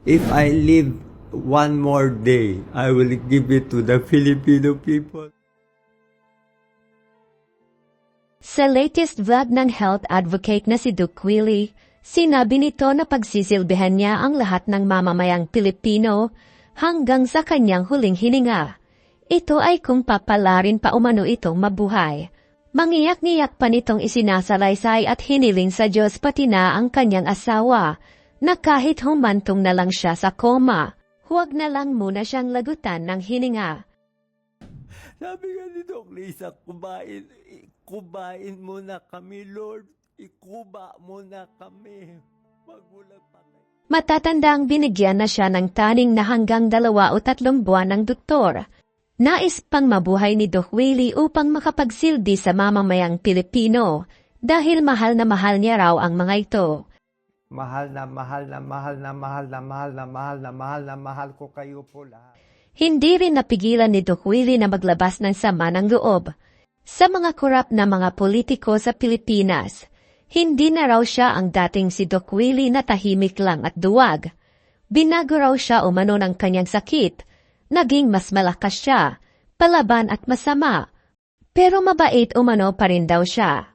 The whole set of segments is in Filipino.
If I live one more day, I will give it to the Filipino people. Sa latest vlog ng health advocate na si Duke Willie, sinabi nito na pagsisilbihan niya ang lahat ng mamamayang Pilipino hanggang sa kanyang huling hininga. Ito ay kung papalarin pa umano itong mabuhay. Mangiyak-ngiyak pa nitong isinasalaysay at hiniling sa Diyos pati na ang kanyang asawa na kahit humantong na lang siya sa koma, huwag na lang muna siyang lagutan ng hininga. Sabi nga ni Doc Lisa, kubain muna kami, Lord. Ikuba muna kami. Magulang pa kayo. Matatandang binigyan na siya ng taning na hanggang 2 o 3 buwan ng doktor. Nais pang mabuhay ni Doc Willie upang makapagsilbi sa mamamayang Pilipino dahil mahal na mahal niya raw ang mga ito. Mahal na mahal na mahal na mahal na mahal na mahal na mahal na mahal ko kayo po lahat. Hindi rin napigilan ni Doc Willie na maglabas ng sama ng loob sa mga korap na mga politiko sa Pilipinas. Hindi na raw siya ang dating si Doc Willie na tahimik lang at duwag. Binago raw siya umano ng kanyang sakit. Naging mas malakas siya, palaban at masama. Pero mabait umano pa rin daw siya.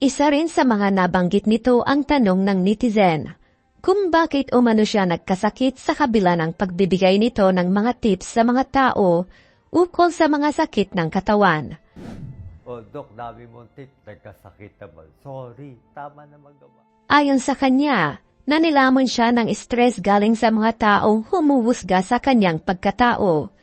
Isa rin sa mga nabanggit nito ang tanong ng netizen, kung bakit umano siya nagkasakit sa kabila ng pagbibigay nito ng mga tips sa mga tao ukol sa mga sakit ng katawan. Dok, dami mong tip, nagkasakit naman. Sorry, tama na magawa. Ayon sa kanya, nanilamon siya ng stress galing sa mga taong humuhusga sa kanyang pagkatao.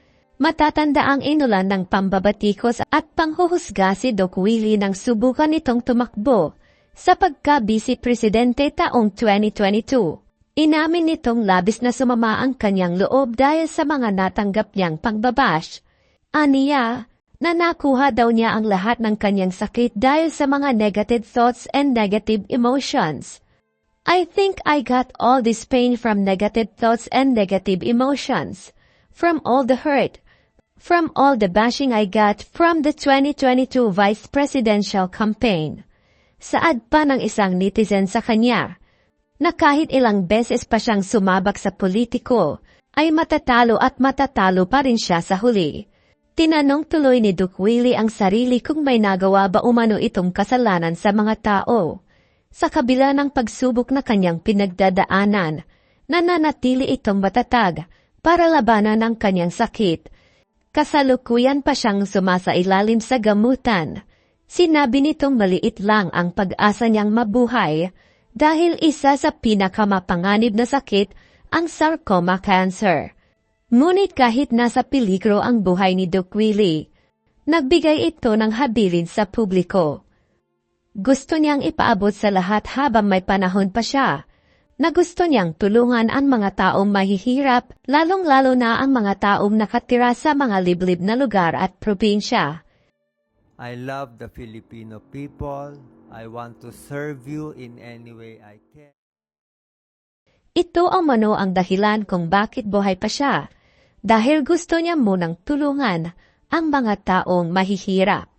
Matatanda ang inulan ng pambabatikos at panghuhusga si Doc Willie nang subukan nitong tumakbo sa pagka-vice presidente taong 2022. Inamin nitong labis na sumama ang kanyang loob dahil sa mga natanggap niyang pangbabash. Aniya, na nakuha daw niya ang lahat ng kanyang sakit dahil sa mga negative thoughts and negative emotions. I think I got all this pain from negative thoughts and negative emotions, from all the hurt, from all the bashing I got from the 2022 vice presidential campaign. Saad pa ng isang netizen sa kanya, na kahit ilang beses pa siyang sumabak sa politiko, ay matatalo at matatalo pa rin siya sa huli. Tinanong tuloy ni Doc Willie ang sarili kung may nagawa ba umano itong kasalanan sa mga tao. Sa kabila ng pagsubok na kanyang pinagdadaanan, nananatili itong matatag para labanan ang kanyang sakit. Kasalukuyan pa siyang sumasailalim sa gamutan. Sinabi nitong maliit lang ang pag-asa niyang mabuhay dahil isa sa pinakamapanganib na sakit ang sarcoma cancer. Ngunit kahit nasa peligro ang buhay ni Doc Willie, nagbigay ito ng habilin sa publiko. Gusto niyang ipaabot sa lahat habang may panahon pa siya, na gusto niyang tulungan ang mga taong mahihirap, lalong-lalo na ang mga taong nakatira sa mga liblib na lugar at probinsya. I love the Filipino people. I want to serve you in any way I can. Ito ang mano ang dahilan kung bakit buhay pa siya, dahil gusto niya munang tulungan ang mga taong mahihirap.